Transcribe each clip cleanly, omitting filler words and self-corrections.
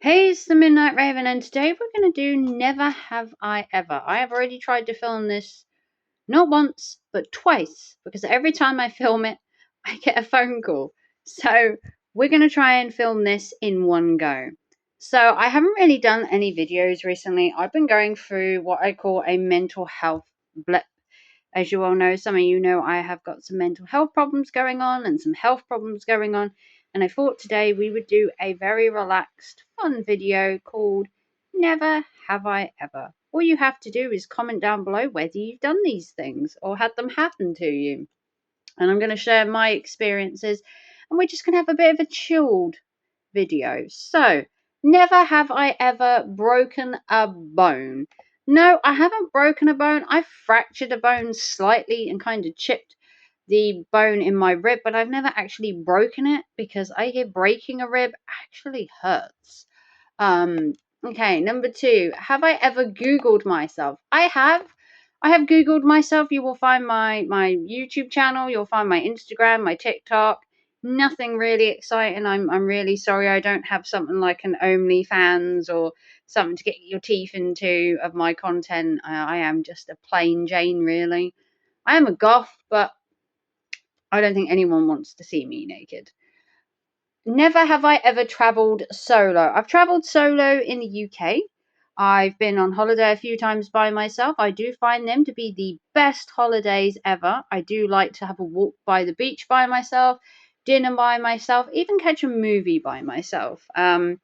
Hey, it's the Midnight Raven, and today we're going to do Never Have I Ever. I have already tried to film this not once, but twice, because every time I film it, I get a phone call. So we're going to try and film this in one go. So I haven't really done any videos recently. I've been going through what I call a mental health blip. As you all know, some of you know I have got some mental health problems going on and some health problems going on. And I thought today we would do a very relaxed, fun video called Never Have I Ever. All you have to do is comment down below whether you've done these things or had them happen to you. And I'm going to share my experiences, and we're just going to have a bit of a chilled video. So, never have I ever broken a bone. No, I haven't broken a bone. I fractured a bone slightly and kind of chipped the bone in my rib, but I've never actually broken it because I hear breaking a rib actually hurts. Okay, number two, have I ever Googled myself? I have. I have Googled myself. You will find my YouTube channel, you'll find my Instagram, my TikTok. Nothing really exciting. I'm really sorry I don't have something like an OnlyFans or something to get your teeth into of my content. I am just a plain Jane, really. I am a goth, but I don't think anyone wants to see me naked. Never have I ever travelled solo. I've travelled solo in the UK. I've been on holiday a few times by myself. I do find them to be the best holidays ever. I do like to have a walk by the beach by myself, dinner by myself, even catch a movie by myself. I've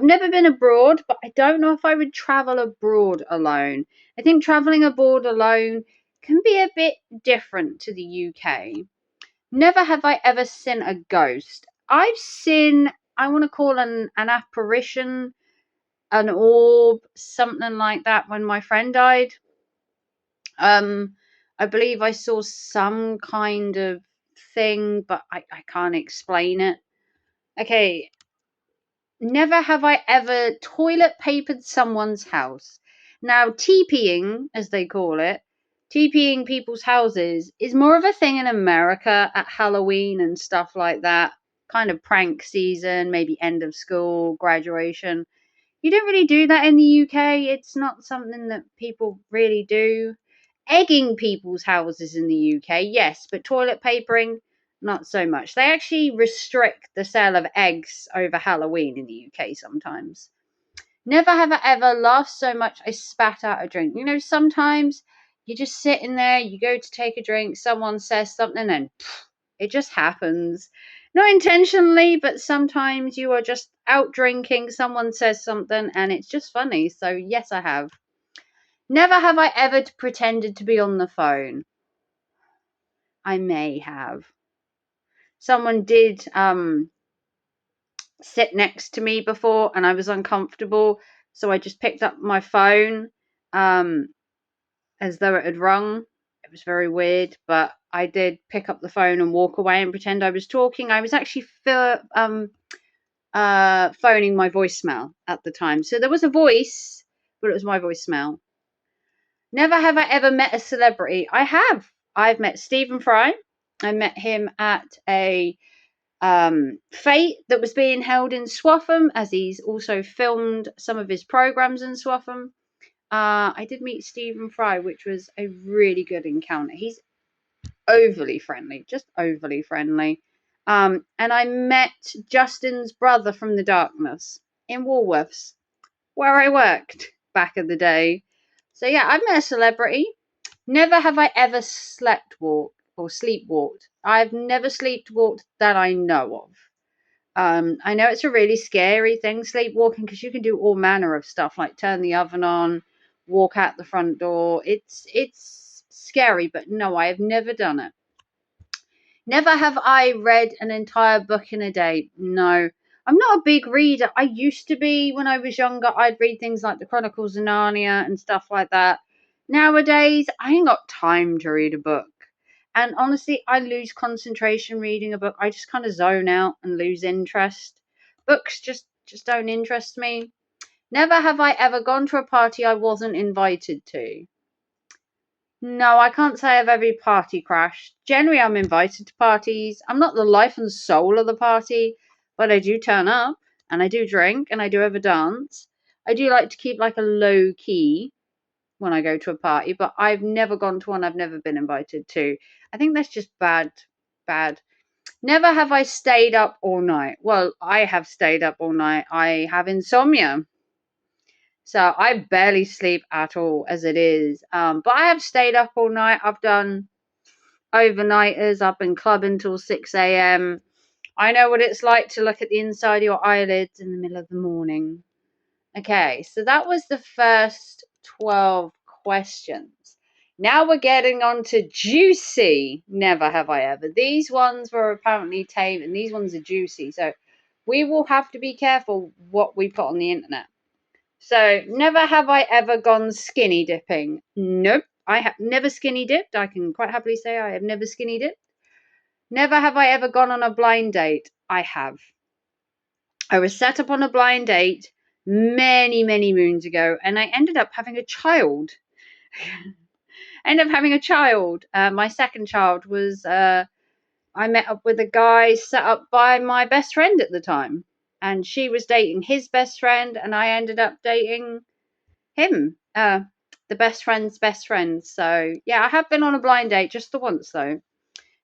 never been abroad, but I don't know if I would travel abroad alone. I think travelling abroad alone can be a bit different to the UK. Never have I ever seen a ghost. I've seen, I want to call an apparition, an orb, something like that when my friend died. I believe I saw some kind of thing, but I can't explain it. Okay, never have I ever toilet papered someone's house. Now, TPing, as they call it, TPing people's houses is more of a thing in America at Halloween and stuff like that. Kind of prank season, maybe end of school, graduation. You don't really do that in the UK. It's not something that people really do. Egging people's houses in the UK, yes, but toilet papering, not so much. They actually restrict the sale of eggs over Halloween in the UK sometimes. Never have I ever laughed so much I spat out a drink. You know, sometimes you're just sitting there, you go to take a drink, someone says something, and it just happens. Not intentionally, but sometimes you are just out drinking, someone says something, and it's just funny. So, yes, I have. Never have I ever pretended to be on the phone. I may have. Someone did sit next to me before and I was uncomfortable, so I just picked up my phone um, as though it had rung. It was very weird, but I did pick up the phone and walk away and pretend I was talking. I was actually phoning my voicemail at the time. So there was a voice, but it was my voicemail. Never have I ever met a celebrity. I have. I've met Stephen Fry. I met him at a fete that was being held in Swaffham, as he's also filmed some of his programs in Swaffham. I did meet Stephen Fry, which was a really good encounter. He's overly friendly, just overly friendly. And I met Justin's brother from the darkness in Woolworths, where I worked back in the day. So yeah, I've met a celebrity. Never have I ever sleepwalked or sleepwalked. I've never sleepwalked that I know of. I know it's a really scary thing, sleepwalking, because you can do all manner of stuff like turn the oven on, walk out the front door. It's scary, but no, I have never done it. Never have I read an entire book in a day. No, I'm not a big reader. I used to be when I was younger. I'd read things like the Chronicles of Narnia and stuff like that. Nowadays, I ain't got time to read a book. And honestly, I lose concentration reading a book. I just kind of zone out and lose interest. Books just don't interest me. Never have I ever gone to a party I wasn't invited to. No, I can't say I've ever party crashed. Generally, I'm invited to parties. I'm not the life and soul of the party, but I do turn up. and I do drink, and I do have a dance. I do like to keep like a low key when I go to a party, but I've never gone to one I've never been invited to. I think that's just bad. Bad. Never have I stayed up all night. Well, I have stayed up all night. I have insomnia. So I barely sleep at all as it is. But I have stayed up all night. I've done overnighters. I've been clubbing till 6 a.m. I know what it's like to look at the inside of your eyelids in the middle of the morning. Okay, so that was the first 12 questions. Now we're getting on to juicy. Never have I ever. These ones were apparently tame, and these ones are juicy. So we will have to be careful what we put on the internet. So, never have I ever gone skinny dipping. Nope. I have never skinny dipped. I can quite happily say I have never skinny dipped. Never have I ever gone on a blind date. I have. I was set up on a blind date many, many moons ago, and I ended up having a child. My second child was, I met up with a guy set up by my best friend at the time. And she was dating his best friend, and I ended up dating him, the best friend's best friend. So, yeah, I have been on a blind date just the once, though.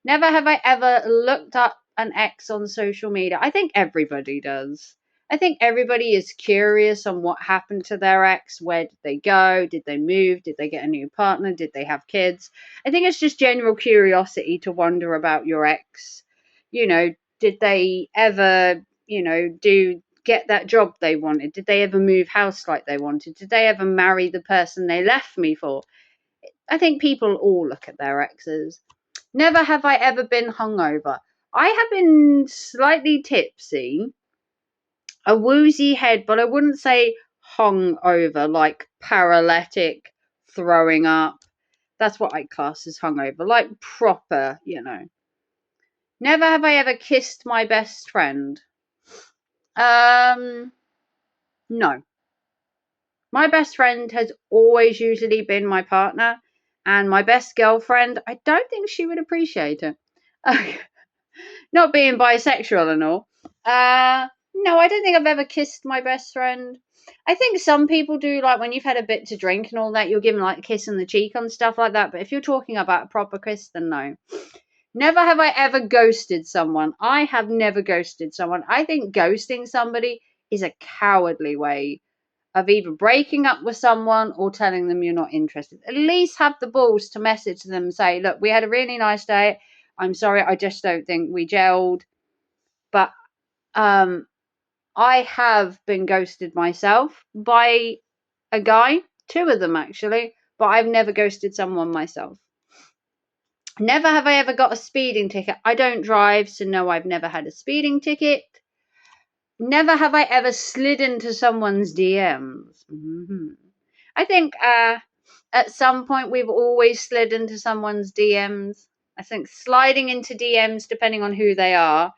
Never have I ever looked up an ex on social media. I think everybody does. I think everybody is curious on what happened to their ex. Where did they go? Did they move? Did they get a new partner? Did they have kids? I think it's just general curiosity to wonder about your ex. You know, did they ever, get that job they wanted? Did they ever move house like they wanted? Did they ever marry the person they left me for? I think people all look at their exes. Never have I ever been hungover. I have been slightly tipsy, a woozy head, but I wouldn't say hungover, like paralytic, throwing up. That's what I class as hungover, like proper, Never have I ever kissed my best friend. No. My best friend has always usually been my partner, and my best girlfriend, I don't think she would appreciate it. Not being bisexual and all. No, I don't think I've ever kissed my best friend. I think some people do, like when you've had a bit to drink and all that, you'll give them like a kiss on the cheek and stuff like that. But if you're talking about a proper kiss, then no. Never have I ever ghosted someone. I have never ghosted someone. I think ghosting somebody is a cowardly way of either breaking up with someone or telling them you're not interested. At least have the balls to message them and say, look, we had a really nice day. I'm sorry, I just don't think we gelled. But I have been ghosted myself by a guy, 2 of them actually, but I've never ghosted someone myself. Never have I ever got a speeding ticket. I don't drive, so no, I've never had a speeding ticket. Never have I ever slid into someone's DMs. I think at some point we've always slid into someone's DMs. I think sliding into DMs, depending on who they are,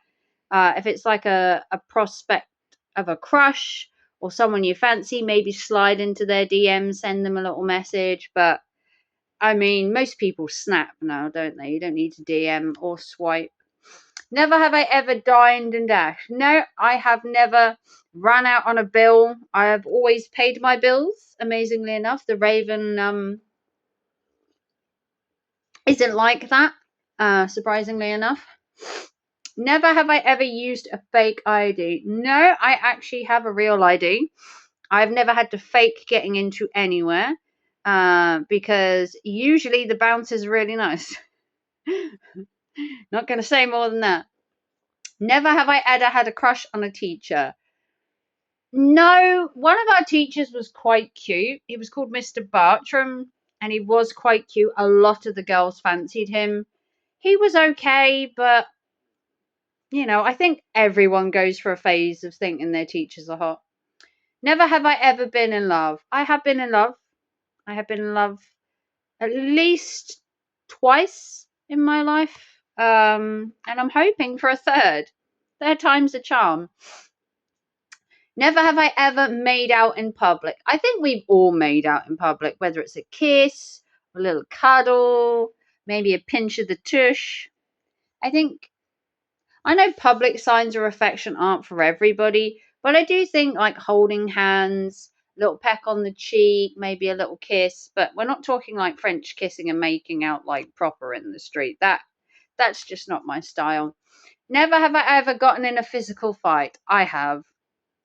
if it's like a prospect of a crush or someone you fancy, maybe slide into their DMs, send them a little message. But I mean, most people snap now, don't they? You don't need to DM or swipe. Never have I ever dined and dashed. No, I have never run out on a bill. I have always paid my bills, amazingly enough. The Raven isn't like that, surprisingly enough. Never have I ever used a fake ID. No, I actually have a real ID. I've never had to fake getting into anywhere because usually the bounce is really nice. Not going to say more than that. Never have I ever had a crush on a teacher. No, one of our teachers was quite cute. He was called Mr. Bartram, and he was quite cute. A lot of the girls fancied him. He was okay, but, I think everyone goes for a phase of thinking their teachers are hot. Never have I ever been in love. I have been in love. I have been in love at least twice in my life, and I'm hoping for a third. Third time's a charm. Never have I ever made out in public. I think we've all made out in public, whether it's a kiss, a little cuddle, maybe a pinch of the tush. I know public signs of affection aren't for everybody, But I do think like holding hands, a little peck on the cheek, maybe a little kiss. But we're not talking like French kissing and making out like proper in the street. That's just not my style. Never have I ever gotten in a physical fight. I have.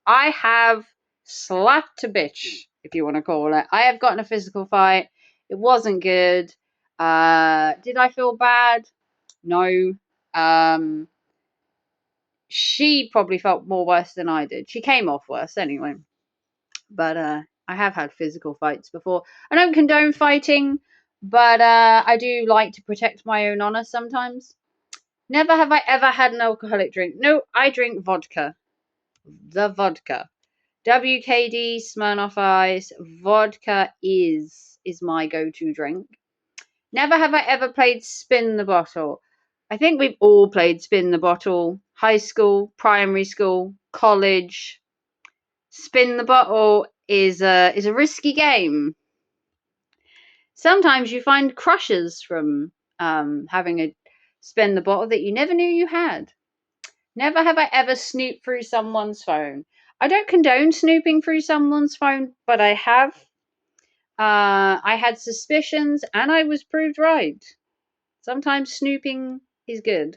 I have slapped a bitch, if you want to call it. I have gotten a physical fight. It wasn't good. Did I feel bad? No. She probably felt more worse than I did. She came off worse anyway. But I have had physical fights before. I don't condone fighting, but I do like to protect my own honor sometimes. Never have I ever had an alcoholic drink. No, I drink vodka. The vodka. WKD, Smirnoff Ice, vodka is my go-to drink. Never have I ever played Spin the Bottle. I think we've all played Spin the Bottle. High school, primary school, college. Spin the Bottle is a risky game. Sometimes you find crushes from having a spin the bottle that you never knew you had. Never have I ever snooped through someone's phone. I don't condone snooping through someone's phone, but I have. I had suspicions and I was proved right. Sometimes snooping is good.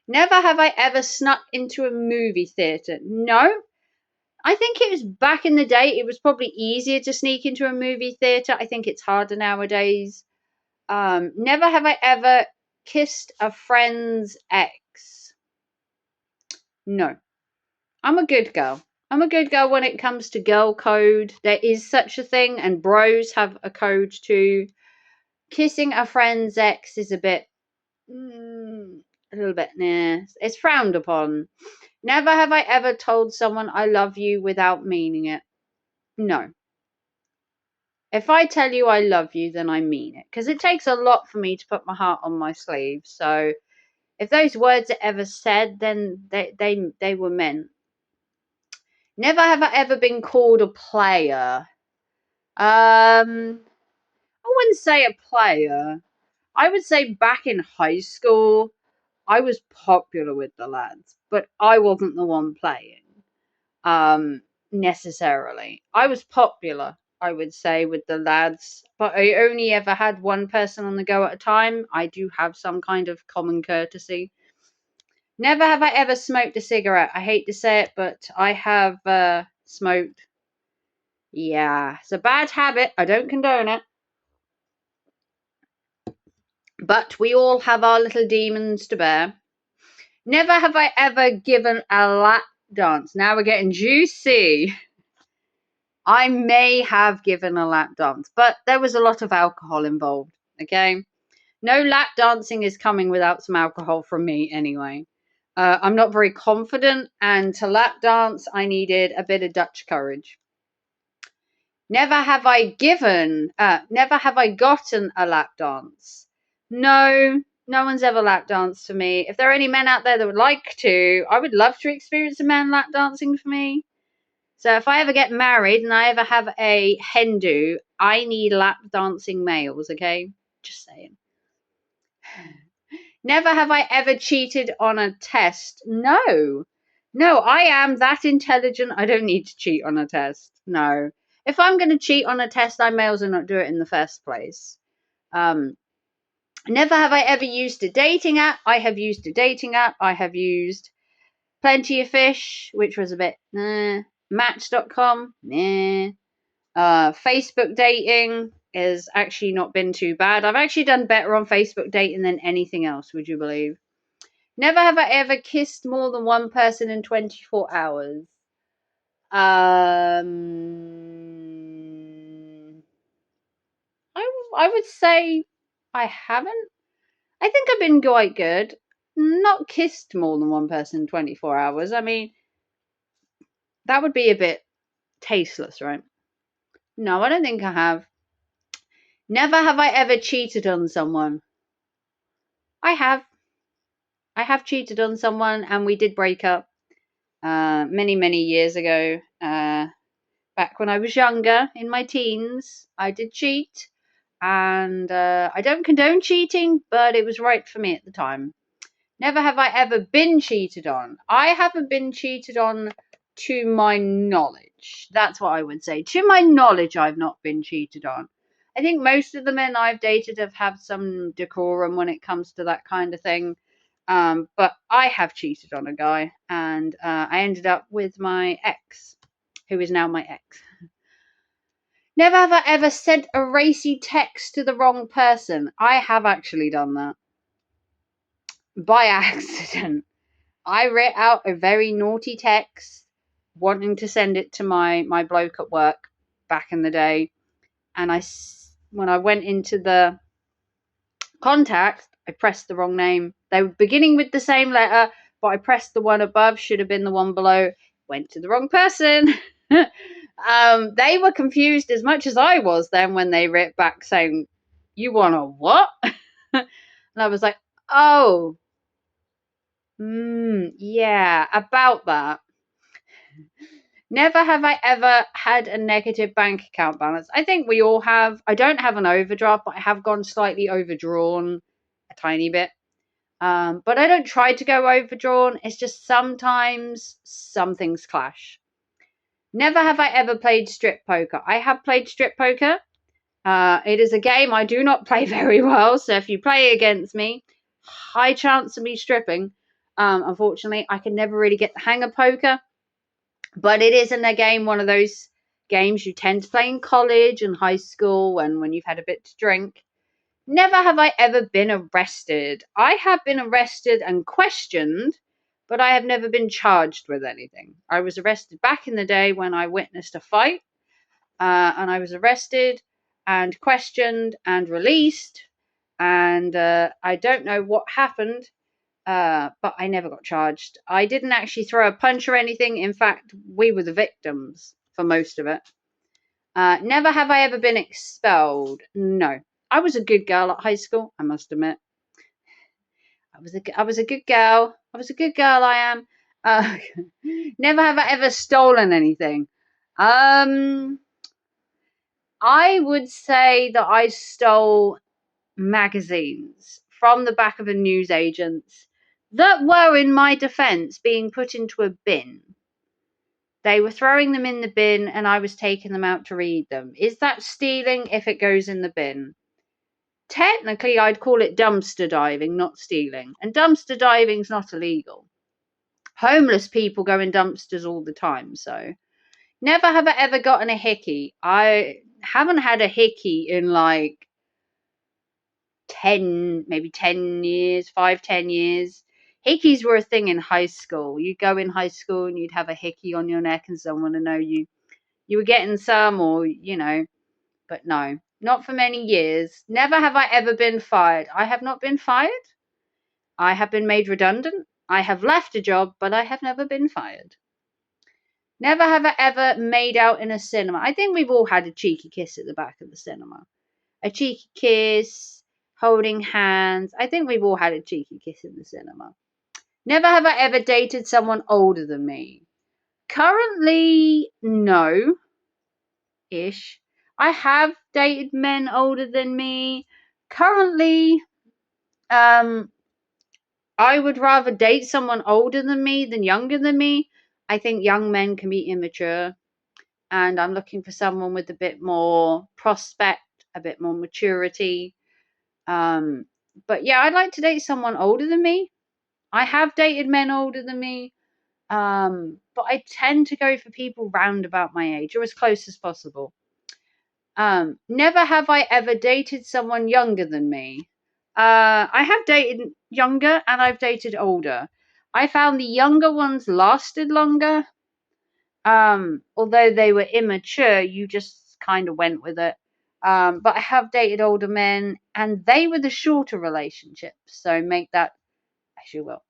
Never have I ever snuck into a movie theatre. No. I think it was back in the day, it was probably easier to sneak into a movie theatre. I think it's harder nowadays. Never have I ever kissed a friend's ex. No. I'm a good girl. I'm a good girl when it comes to girl code. There is such a thing, and bros have a code too. Kissing a friend's ex is a little bit, nah. It's frowned upon. Never have I ever told someone I love you without meaning it. No. If I tell you I love you, then I mean it. Because it takes a lot for me to put my heart on my sleeve. So if those words are ever said, then they were meant. Never have I ever been called a player. I wouldn't say a player. I would say back in high school, I was popular with the lads, but I wasn't the one playing. Necessarily. I was popular, I would say, with the lads, but I only ever had one person on the go at a time. I do have some kind of common courtesy. Never have I ever smoked a cigarette. I hate to say it, but I have smoked. Yeah, it's a bad habit. I don't condone it. But we all have our little demons to bear. Never have I ever given a lap dance. Now we're getting juicy. I may have given a lap dance, but there was a lot of alcohol involved, okay? No lap dancing is coming without some alcohol from me anyway. I'm not very confident, and to lap dance, I needed a bit of Dutch courage. Never have I gotten a lap dance. No one's ever lap danced for me. If there are any men out there that would like to, I would love to experience a man lap dancing for me. So if I ever get married and I ever have a hen do, I need lap dancing males, okay? Just saying. Never have I ever cheated on a test. No, I am that intelligent. I don't need to cheat on a test. No. If I'm going to cheat on a test, I may as well not do it in the first place. Never have I ever used a dating app. I have used a dating app. I have used Plenty of Fish, which was a bit, Match.com, Facebook dating has actually not been too bad. I've actually done better on Facebook dating than anything else, would you believe? Never have I ever kissed more than one person in 24 hours. I would say I haven't. I think I've been quite good. Not kissed more than one person in 24 hours. I mean, that would be a bit tasteless, right? No, I don't think I have. Never have I ever cheated on someone. I have. I have cheated on someone, and we did break up many years ago. Back when I was younger, in my teens, I did cheat. And I don't condone cheating, but it was right for me at the time. Never have I ever been cheated on. I haven't been cheated on to my knowledge. That's what I would say. To my knowledge, I've not been cheated on. I think most of the men I've dated have had some decorum when it comes to that kind of thing. But I have cheated on a guy, and I ended up with my ex, who is now my ex. Never have I ever sent a racy text to the wrong person. I have actually done that. By accident. I wrote out a very naughty text wanting to send it to my bloke at work back in the day. And when I went into the contact, I pressed the wrong name. They were beginning with the same letter, but I pressed the one above, should have been the one below, went to the wrong person. They were confused as much as I was then when they wrote back saying, "You want a what?" And I was like, "Oh, yeah, about that." Never have I ever had a negative bank account balance. I think we all have. I don't have an overdraft, but I have gone slightly overdrawn a tiny bit. But I don't try to go overdrawn. It's just sometimes some things clash. Never have I ever played strip poker. I have played strip poker. It is a game I do not play very well. So if you play against me, high chance of me stripping. Unfortunately, I can never really get the hang of poker. But it isn't a game, one of those games you tend to play in college and high school when you've had a bit to drink. Never have I ever been arrested. I have been arrested and questioned, but I have never been charged with anything. I was arrested back in the day when I witnessed a fight, and I was arrested and questioned and released, and I don't know what happened. But I never got charged. I didn't actually throw a punch or anything. In fact, we were the victims for most of it. Never have I ever been expelled. No. I was a good girl at high school, I must admit. I was a good girl. I was a good girl, I am. Never have I ever stolen anything. I would say that I stole magazines from the back of a newsagent's that were, in my defense, being put into a bin. They were throwing them in the bin and I was taking them out to read them. Is that stealing if it goes in the bin? Technically, I'd call it dumpster diving, not stealing. And dumpster diving's not illegal. Homeless people go in dumpsters all the time, so. Never have I ever gotten a hickey. I haven't had a hickey in like 10 years, 5-10 years. Hickeys were a thing in high school. You'd go in high school and you'd have a hickey on your neck and someone would know you were getting some, or but no, not for many years. Never have I ever been fired. I have not been fired. I have been made redundant. I have left a job, but I have never been fired. Never have I ever made out in a cinema. I think we've all had a cheeky kiss at the back of the cinema. A cheeky kiss, holding hands. I think we've all had a cheeky kiss in the cinema. Never have I ever dated someone older than me. Currently, no. Ish. I have dated men older than me. Currently, I would rather date someone older than me than younger than me. I think young men can be immature, and I'm looking for someone with a bit more prospect, a bit more maturity. But yeah, I'd like to date someone older than me. I have dated men older than me, but I tend to go for people round about my age or as close as possible. Never have I ever dated someone younger than me. I have dated younger and I've dated older. I found the younger ones lasted longer. Although they were immature, you just kind of went with it. But I have dated older men and they were the shorter relationships. So make that as you will.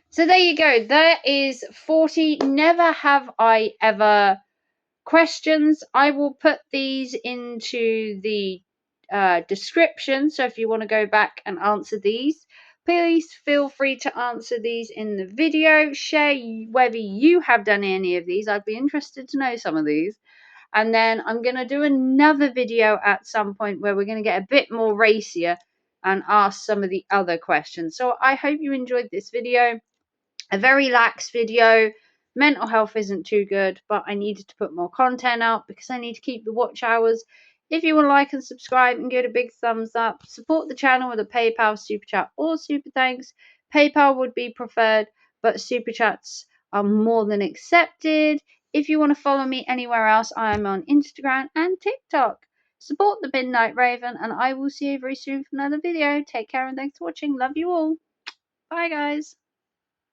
So there you go. There is 40 never have I ever questions. I will put these into the description. So if you want to go back and answer these, please feel free to answer these in the video. Share whether you have done any of these. I'd be interested to know some of these. And then I'm going to do another video at some point where we're going to get a bit more racier and ask some of the other questions. So I hope you enjoyed this video. A very lax video, Mental health isn't too good, but I needed to put more content out because I need to keep the watch hours. If you want to like and subscribe and give it a big thumbs up, support the channel with a PayPal, Super Chat, or Super Thanks. PayPal would be preferred, but Super Chats are more than accepted. If you want to follow me anywhere else, I am on Instagram and TikTok. Support the Midnight Raven, and I will see you very soon for another video. Take care and thanks for watching. Love you all. Bye, guys.